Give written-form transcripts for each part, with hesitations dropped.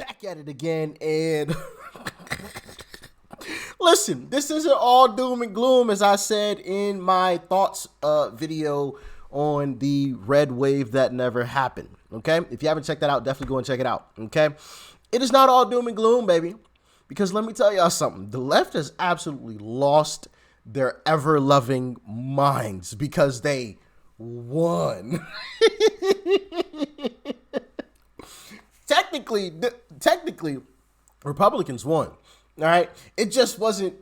back at it again, and listen, this isn't all doom and gloom, as I said in my thoughts video on the red wave that never happened. Okay, if you haven't checked that out, definitely go and check it out. Okay, it is not all doom and gloom, baby, because let me tell y'all something. The left has absolutely lost their ever-loving minds because they won. Technically, Republicans won. All right, it just wasn't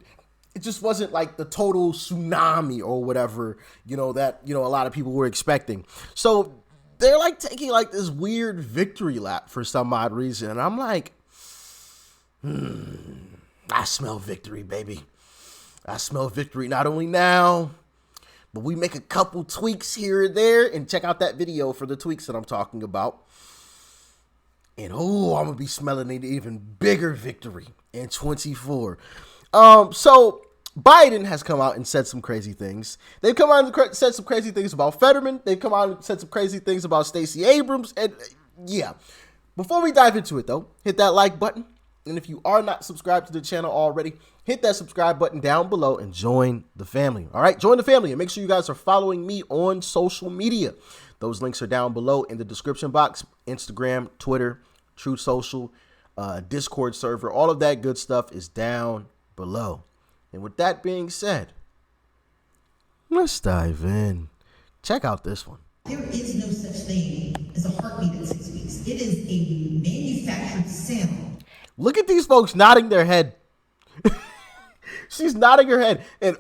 like the total tsunami or whatever, that a lot of people were expecting. So they're like taking like this weird victory lap for some odd reason, and I'm like, I smell victory, baby. I smell victory not only now, but we make a couple tweaks here and there, and check out that video for the tweaks that I'm talking about. And I'm gonna be smelling an even bigger victory in 24. So Biden has come out and said some crazy things. They've come out and said some crazy things about Fetterman. They've come out and said some crazy things about Stacey Abrams. And yeah, before we dive into it though, hit that like button. And if you are not subscribed to the channel already, hit that subscribe button down below and join the family. All right, join the family and make sure you guys are following me on social media. Those links are down below in the description box: Instagram, Twitter, Truth Social, Discord server. All of that good stuff is down below. And with that being said, let's dive in. Check out this one. There is no such thing as a heartbeat at 6 weeks. It is a manufactured sound. Look at these folks nodding their head. She's nodding her head. And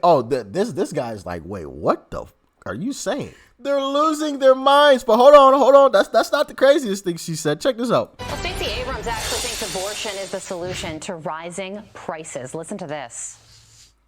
this guy's like, wait, what the are you saying? They're losing their minds. But hold on. That's not the craziest thing she said. Check this out. Well, Stacey Abrams actually thinks abortion is the solution to rising prices. Listen to this.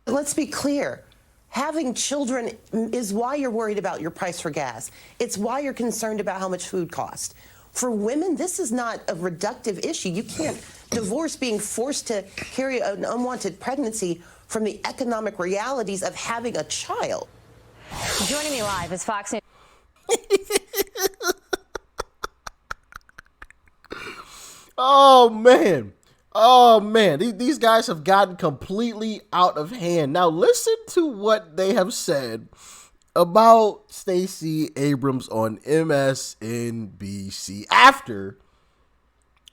Let's be clear. Having children is why you're worried about your price for gas. It's why you're concerned about how much food costs. For women, this is not a reductive issue. You can't divorce being forced to carry an unwanted pregnancy from the economic realities of having a child. Joining me live is Fox News. Oh, man. These guys have gotten completely out of hand. Now, listen to what they have said about Stacey Abrams on MSNBC after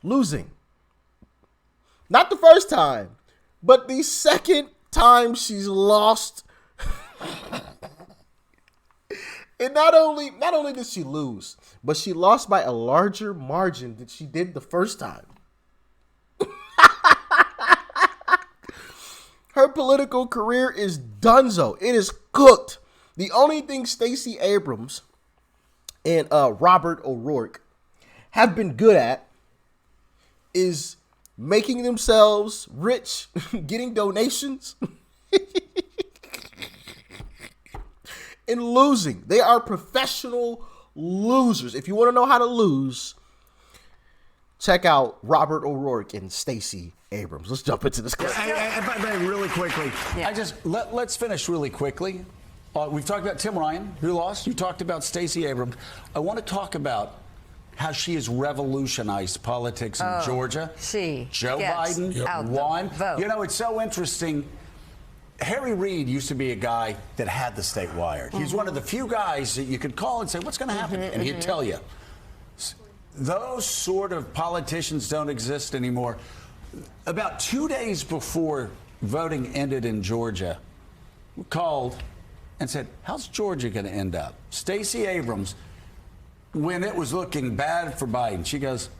losing. Not the first time, but the second time she's lost. And not only did she lose, but she lost by a larger margin than she did the first time. Her political career is donezo. It is cooked. The only thing Stacey Abrams and Robert O'Rourke have been good at is making themselves rich, getting donations, and losing. They are professional losers. If you want to know how to lose, check out Robert O'Rourke and Stacey Abrams. Let's jump into this. Really quickly. Yeah. Let's finish really quickly. We've talked about Tim Ryan, who lost. You talked about Stacey Abrams. I want to talk about how she has revolutionized politics in Georgia. Joe Biden won. It's so interesting. Harry Reid used to be a guy that had the state wired. He's one of the few guys that you could call and say, what's going to happen? And he'd tell you. Those sort of politicians don't exist anymore. About 2 days before voting ended in Georgia, we called and said, how's Georgia going to end up? Stacey Abrams, when it was looking bad for Biden, she goes,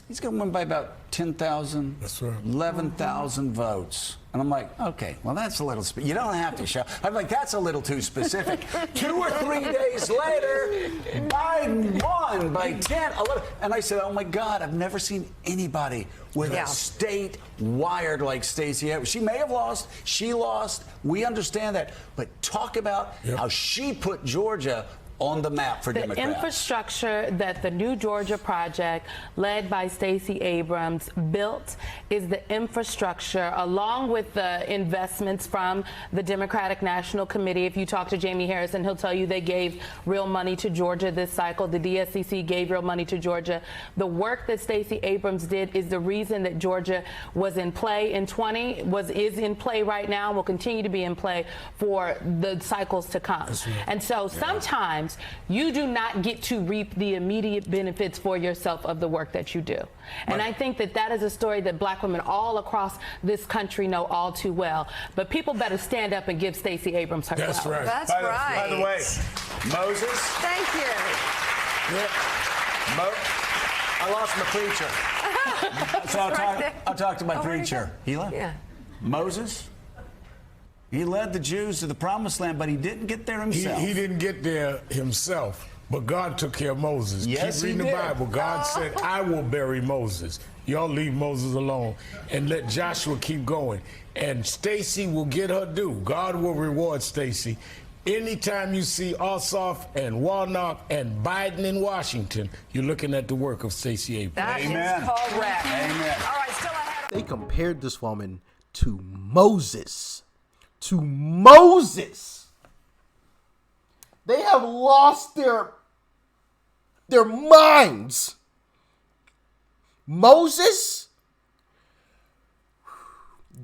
he's going to win by about 10,000, 11,000 votes. And I'm like, okay, well, that's a little, you don't have to show. I'm like, that's a little too specific. 2 or 3 days later, Biden won by 10, 11. And I said, oh my God, I've never seen anybody with a state wired like Stacey Abrams. She may have lost, she lost, we understand that. But talk about how she put Georgia on the map for Democrats? The infrastructure that the New Georgia Project, led by Stacey Abrams, built is the infrastructure, along with the investments from the Democratic National Committee. If you talk to Jamie Harrison, he'll tell you they gave real money to Georgia this cycle. The DSCC gave real money to Georgia. The work that Stacey Abrams did is the reason that Georgia was in play in 20, is in play right now, and will continue to be in play for the cycles to come. And so sometimes you do not get to reap the immediate benefits for yourself of the work that you do. And I think that that is a story that black women all across this country know all too well. But people better stand up and give Stacey Abrams her flowers. That's right. That's right. By the way, Moses. Thank you. I lost my preacher. So I'll talk to my preacher. He left. Yeah. Moses, he led the Jews to the promised land, but he didn't get there himself. He didn't get there himself, but God took care of Moses. Yes, Keep reading he the did. Bible. God said, I will bury Moses. Y'all leave Moses alone and let Joshua keep going. And Stacey will get her due. God will reward Stacey. Anytime you see Ossoff and Warnock and Biden in Washington, you're looking at the work of Stacey Abrams. That Amen. is correct. Amen. All right, still ahead. They compared this woman to Moses. To Moses. They have lost their minds. Moses?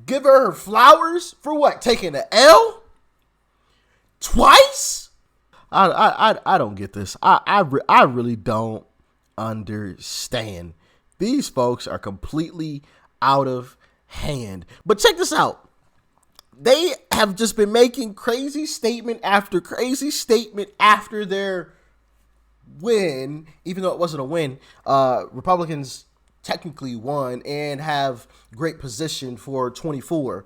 Give her flowers for what? Taking an L? Twice? I don't get this. I really don't understand. These folks are completely out of hand. But check this out. They have just been making crazy statement after crazy statement after their win, even though it wasn't a win. Republicans technically won and have great position for 24.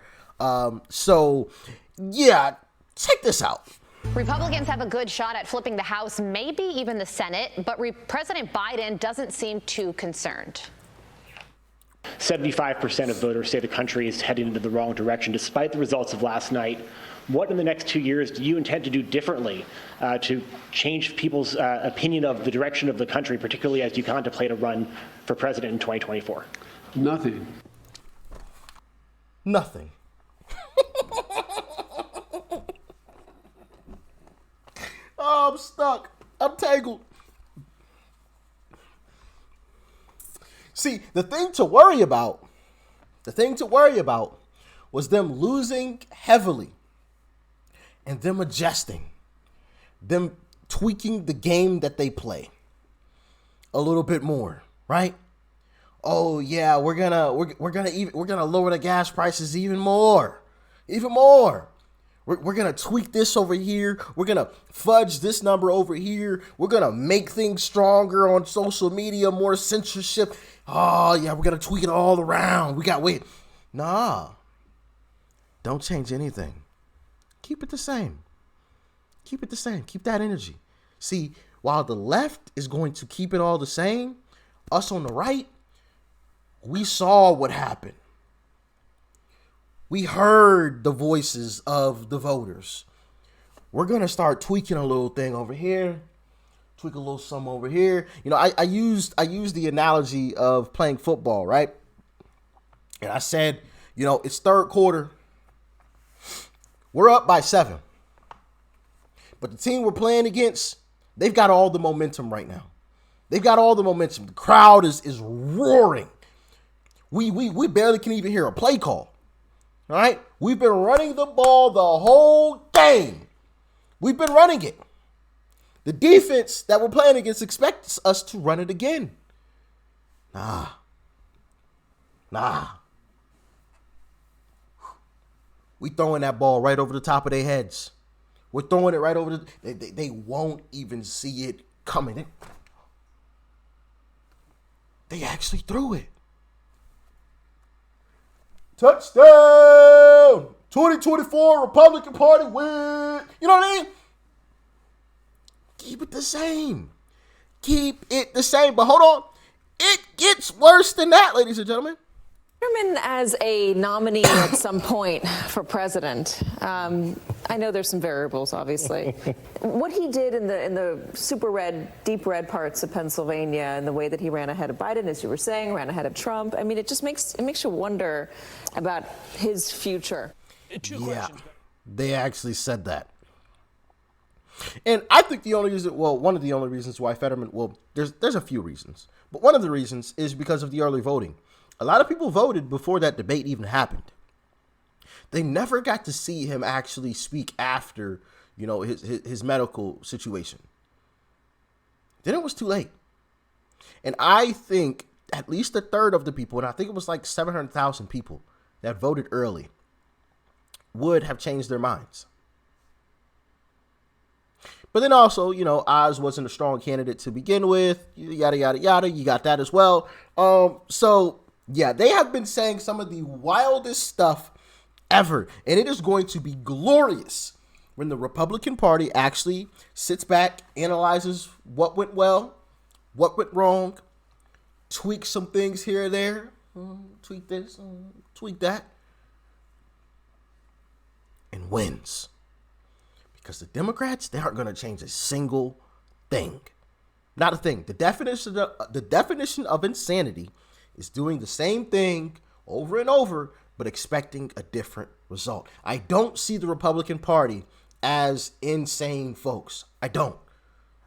So, yeah, check this out. Republicans have a good shot at flipping the House, maybe even the Senate, but President Biden doesn't seem too concerned. 75% of voters say the country is heading into the wrong direction despite the results of last night. What in the next 2 years do you intend to do differently to change people's opinion of the direction of the country, particularly as you contemplate a run for president in 2024? Nothing. Nothing. Oh, I'm stuck. I'm tangled. See, the thing to worry about was them losing heavily and them adjusting, them tweaking the game that they play a little bit more, right? Oh yeah, we're gonna lower the gas prices even more. We're going to tweak this over here. We're going to fudge this number over here. We're going to make things stronger on social media, more censorship. Oh, yeah, we're going to tweak it all around. Nah. Don't change anything. Keep it the same. Keep that energy. See, while the left is going to keep it all the same, us on the right, we saw what happened. We heard the voices of the voters. We're going to start tweaking a little thing over here, tweak a little something over here. You know, I used the analogy of playing football, right? And I said, you know, it's third quarter. We're up by 7. But the team we're playing against, they've got all the momentum right now. They've got all the momentum. The crowd is roaring. We barely can even hear a play call. All right, we've been running the ball the whole game. We've been running it. The defense that we're playing against expects us to run it again. Nah. We throwing that ball right over the top of their heads. We're throwing it right over they won't even see it coming. They actually threw it. Touchdown! 2024 Republican Party win. You know what I mean? Keep it the same. But hold on. It gets worse than that, ladies and gentlemen. Fetterman as a nominee at some point for president. I I know there's some variables, obviously. What he did in the super red, deep red parts of Pennsylvania, and the way that he ran ahead of Biden, as you were saying, ran ahead of Trump. I mean, it just makes you wonder about his future. Yeah, they actually said that. And I think the only reason, well, one of the only reasons why Fetterman, well, there's a few reasons, but one of the reasons is because of the early voting. A lot of people voted before that debate even happened. They never got to see him actually speak after, you know, his medical situation. Then it was too late. And I think at least a third of the people, and I think it was like 700,000 people that voted early, would have changed their minds. But then also, you know, Oz wasn't a strong candidate to begin with. Yada, yada, yada. You got that as well. So, yeah, they have been saying some of the wildest stuff ever. And it is going to be glorious when the Republican Party actually sits back, analyzes what went well, what went wrong, tweak some things here or there, tweak this, tweak that, and wins. Because the Democrats, they aren't going to change a single thing. Not a thing. The definition of insanity is doing the same thing over and over, but expecting a different result. I don't see the Republican Party as insane folks. I don't.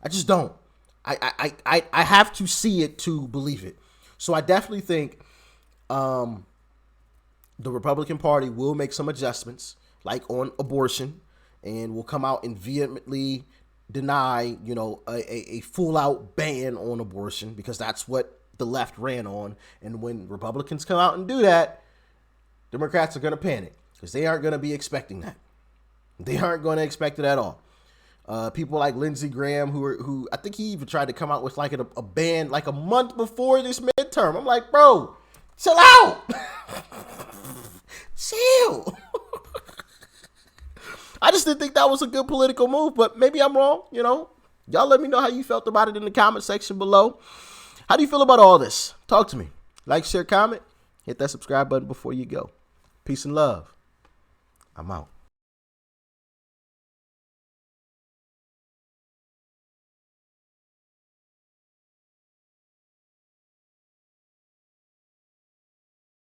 I just don't. I have to see it to believe it. So I definitely think the Republican Party will make some adjustments, like on abortion, and will come out and vehemently deny, you know, a full-out ban on abortion, because that's what the left ran on. And when Republicans come out and do that, Democrats are going to panic, because they aren't going to be expecting that. They aren't going to expect it at all. People like Lindsey Graham, who I think he even tried to come out with like a ban like a month before this midterm. I'm like, bro, chill out. Chill. I just didn't think that was a good political move, but maybe I'm wrong. You know, y'all let me know how you felt about it in the comment section below. How do you feel about all this? Talk to me. Like, share, comment, hit that subscribe button before you go. Peace and love. I'm out.